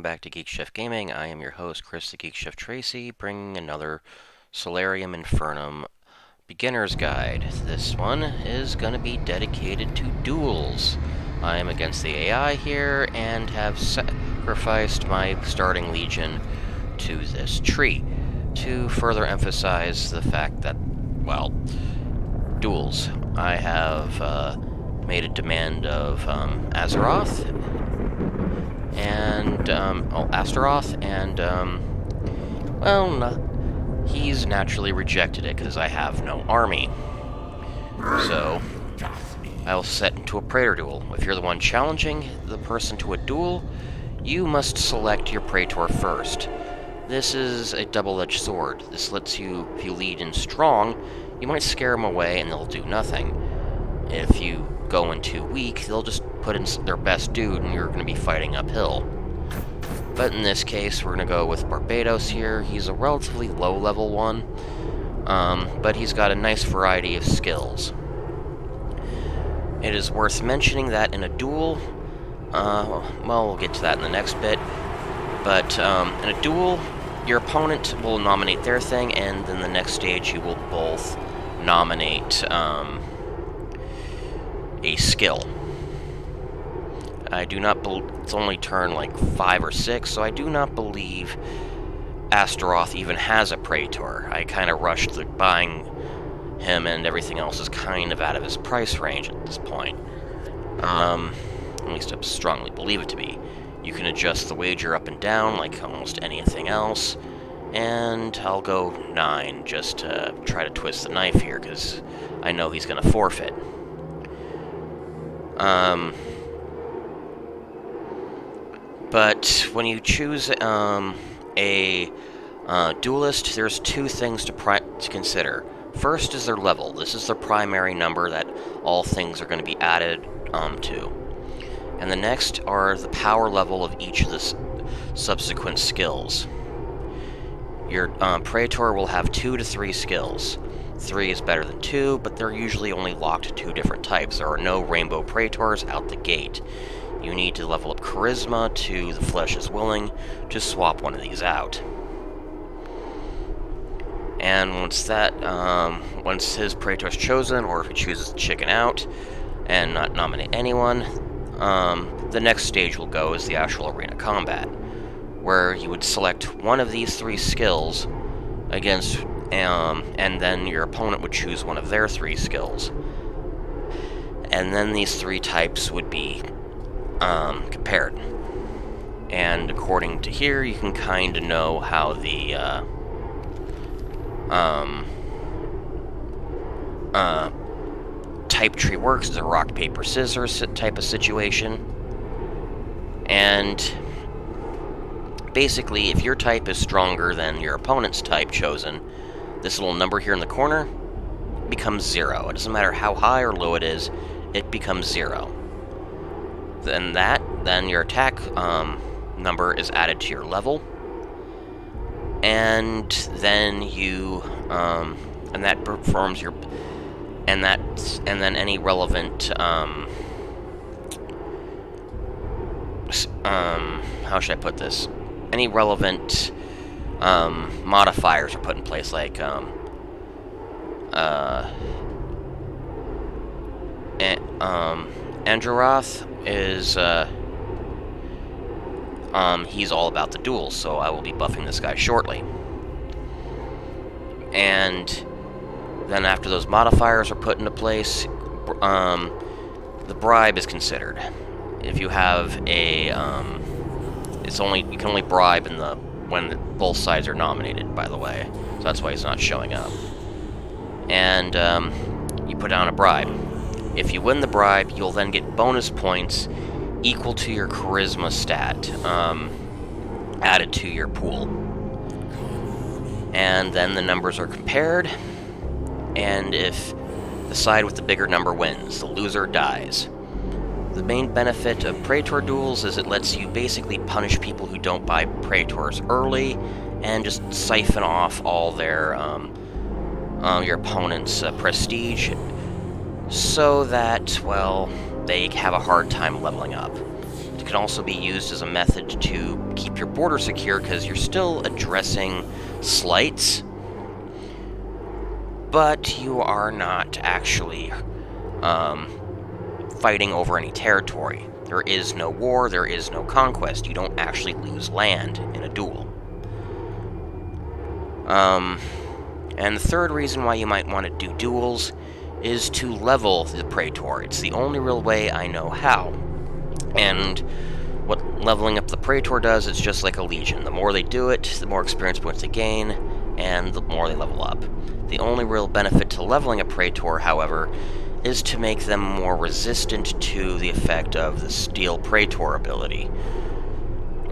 Back to Geek Chef Gaming. I am your host, Chris the Geek Chef Tracy, bringing another Solarium Infernum beginner's guide. This one is going to be dedicated to duels. I am against the AI here and have sacrificed my starting legion to this tree to further emphasize the fact that, well, duels. I have made a demand of Azeroth and Astaroth, and well, he's naturally rejected it because I have no army. So I'll set into a Praetor duel. If you're the one challenging the person to a duel, you must select your Praetor first. This is a double-edged sword. This lets you, if you lead in strong, you might scare them away and they'll do nothing. If you go in too weak, they'll just put in their best dude and you're going to be fighting uphill. But in this case, we're going to go with Barbados here. He's a relatively low-level one, but he's got a nice variety of skills. It is worth mentioning that in a duel, well, we'll get to that in the next bit, but in a duel, your opponent will nominate their thing, and then the next stage you will both nominate a skill. I do not believe it's only turn like 5 or 6, so I do not believe Astaroth even has a Praetor. I kind of rushed the buying him, and everything else is kind of out of his price range at this point. At least I strongly believe it to be. You can adjust the wager up and down like almost anything else, and I'll go 9 just to try to twist the knife here, because I know he's going to forfeit. But when you choose a duelist, there's 2 things to consider. First is their level. This is their primary number that all things are going to be added to. And the next are the power level of each of the subsequent skills. Your Praetor will have 2 to 3 skills. 3 is better than 2, but they're usually only locked to 2 different types. There are no rainbow Praetors out the gate. You need to level up Charisma to the Flesh is Willing to swap one of these out. And once his Praetor is chosen, or if he chooses to chicken out and not nominate anyone, the next stage will go is the actual arena combat, where you would select one of these 3 skills against, and then your opponent would choose one of their 3 skills. And then these 3 types would be compared. And according to here, you can kind of know how the type tree works. It's a rock, paper, scissors type of situation. And basically, if your type is stronger than your opponent's type chosen, this little number here in the corner becomes 0. It doesn't matter how high or low it is, it becomes 0. Then your attack number is added to your level, and then you and that performs your and then any relevant how should I put this? Any relevant modifiers are put in place, like Androth is he's all about the duels, so I will be buffing this guy shortly. And then after those modifiers are put into place, the bribe is considered. If you have a, you can only bribe when both sides are nominated, by the way. So that's why he's not showing up. And you put down a bribe. If you win the bribe, you'll then get bonus points equal to your charisma stat added to your pool. And then the numbers are compared, and if the side with the bigger number wins, the loser dies. The main benefit of Praetor duels is it lets you basically punish people who don't buy Praetors early and just siphon off all their your opponent's prestige, so that, well, they have a hard time leveling up. To can also be used as a method to keep your border secure, because you're still addressing slights, but you are not actually fighting over any territory. There is no war, there is no conquest. You don't actually lose land in a duel. And the third reason why you might want to do duels is to level the Praetor. It's the only real way I know how. And what leveling up the Praetor does, it's just like a legion. The more they do it, the more experience points they gain, and the more they level up. The only real benefit to leveling a Praetor, however, is to make them more resistant to the effect of the Steel Praetor ability.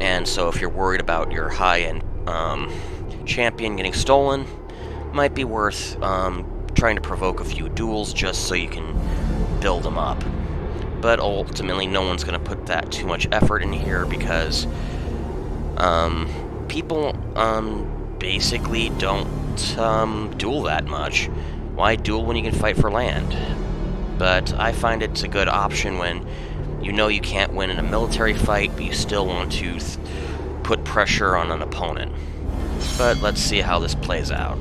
And so if you're worried about your high-end champion getting stolen, might be worth trying to provoke a few duels just so you can build them up. But ultimately, no one's going to put that too much effort in here because people basically don't duel that much. Why duel when you can fight for land? But I find it's a good option when you know you can't win in a military fight, but you still want to put pressure on an opponent. But let's see how this plays out.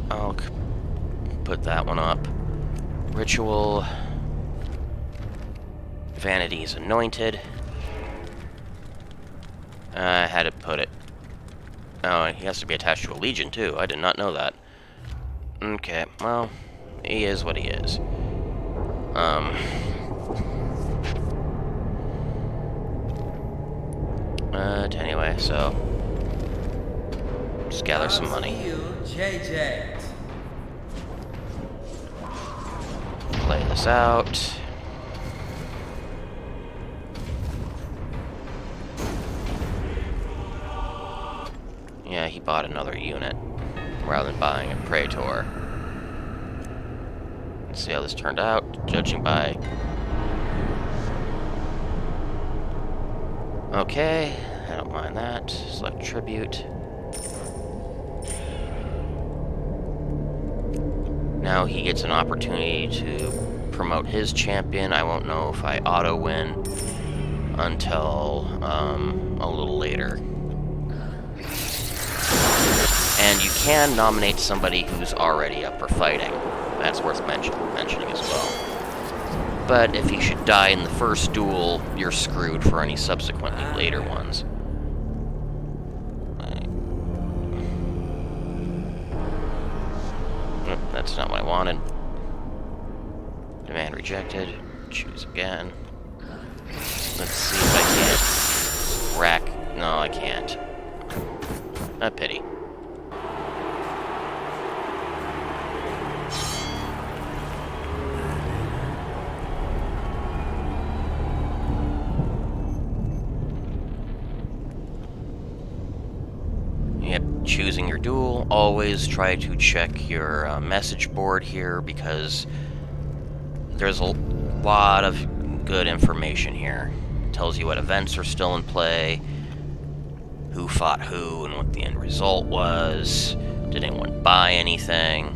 I'll put that one up. Ritual. Vanity is anointed. I had to put it. Oh, he has to be attached to a legion too. I did not know that. Okay, well, he is what he is. But anyway, so just gather some money. Play this out. Yeah, he bought another unit rather than buying a Praetor. Let's see how this turned out, judging by... Okay, I don't mind that. Select tribute. Now he gets an opportunity to promote his champion. I won't know if I auto-win until a little later. And you can nominate somebody who's already up for fighting. That's worth mentioning as well. But if he should die in the first duel, you're screwed for any subsequently later ones. Nope, that's not what I wanted. Demand rejected. Choose again. Let's see if I can't rack. No, I can't. A pity. Choosing your duel, always try to check your message board here because there's a lot of good information here. It tells you what events are still in play, who fought who, and what the end result was. Did anyone buy anything?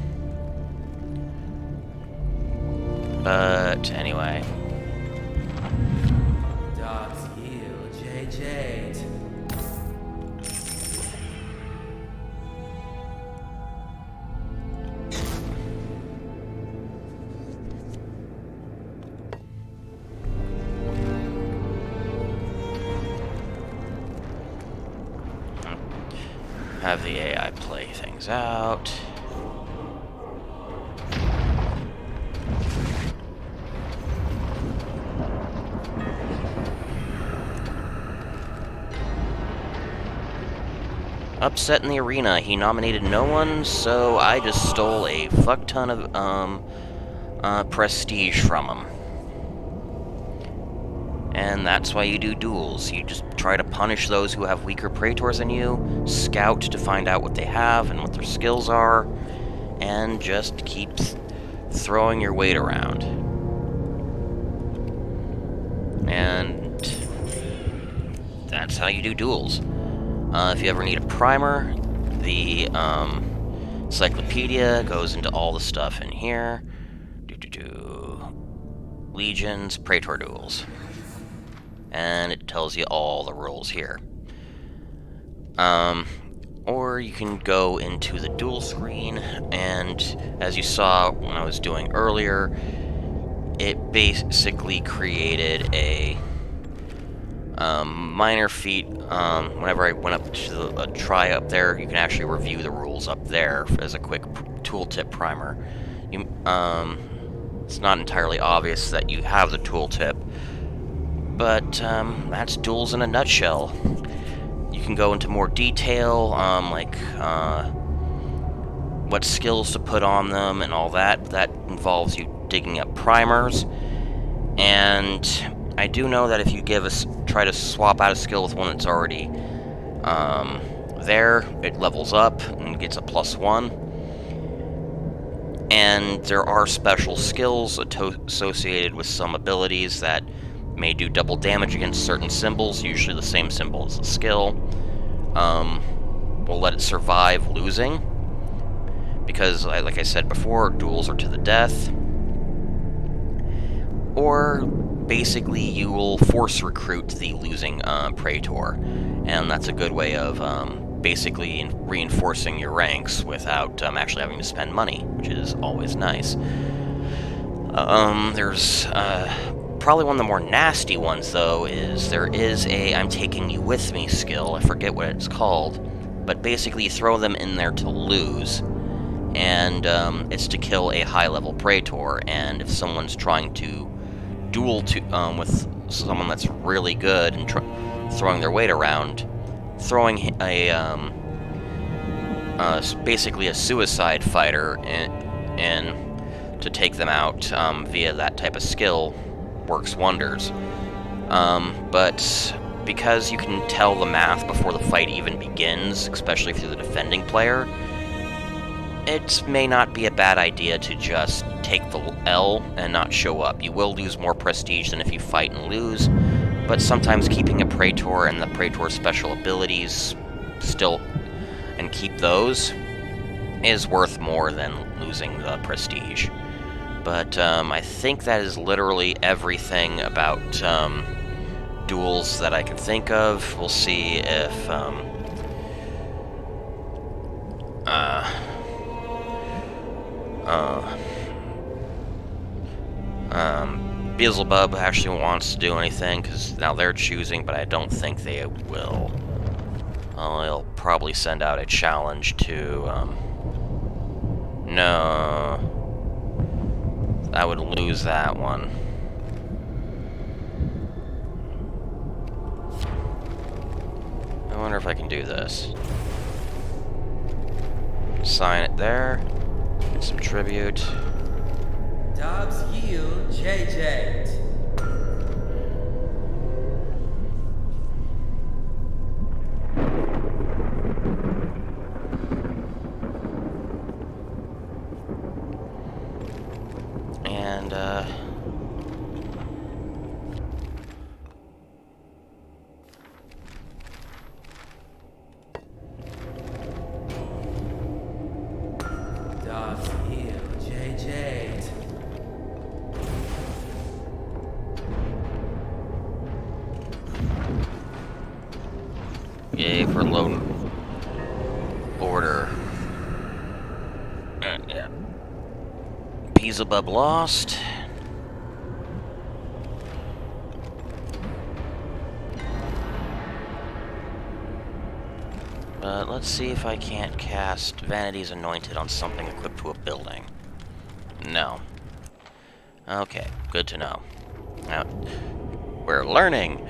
But anyway. Have the AI play things out. Upset in the arena. He nominated no one, so I just stole a fuck ton of prestige from him. And that's why you do duels. You just try to punish those who have weaker Praetors than you, scout to find out what they have and what their skills are, and just keep throwing your weight around. And that's how you do duels. If you ever need a primer, the encyclopedia goes into all the stuff in here. Legions, Praetor duels. And it tells you all the rules here. Or you can go into the duel screen, and as you saw when I was doing earlier, it basically created a minor feat. Whenever I went up to a try up there, you can actually review the rules up there as a quick tooltip primer. It's not entirely obvious that you have the tooltip, but that's duels in a nutshell. You can go into more detail, like what skills to put on them and all that. That involves you digging up primers. And I do know that if you try to swap out a skill with one that's already there, it levels up and gets a +1. And there are special skills associated with some abilities that may do double damage against certain symbols, usually the same symbol as the skill. We'll let it survive losing, because, like I said before, duels are to the death. Or, basically, you will force recruit the losing Praetor, and that's a good way of basically reinforcing your ranks without actually having to spend money, which is always nice. There's probably one of the more nasty ones, though, is there is a I'm taking you with me skill. I forget what it's called, but basically you throw them in there to lose, and it's to kill a high-level Praetor, and if someone's trying to duel with someone that's really good and throwing their weight around, throwing basically a suicide fighter in to take them out via that type of skill works wonders. But because you can tell the math before the fight even begins, especially if you're the defending player, it may not be a bad idea to just take the L and not show up. You will lose more prestige than if you fight and lose, but sometimes keeping a Praetor and the Praetor's special abilities still, and keep those, is worth more than losing the prestige. But I think that is literally everything about duels that I can think of. We'll see if Beelzebub actually wants to do anything, because now they're choosing, but I don't think they will. They'll probably send out a challenge to, no. I would lose that one. I wonder if I can do this. Sign it there. Get some tribute. Dobbs yield JJ. And Dobbs yield JJ. yay for low order. Yeah. Beelzebub lost. But let's see if I can't cast Vanity's Anointed on something equipped to a building. No. Okay, good to know. Now, we're learning.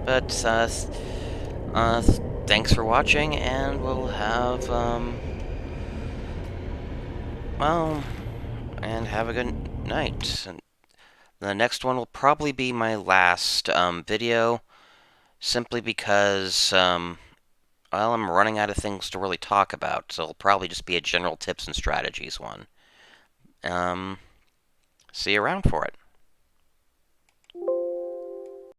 But thanks for watching, and we'll have well, and have a good night. And the next one will probably be my last video, simply because well, I'm running out of things to really talk about, so it'll probably just be a general tips and strategies one. See you around for it.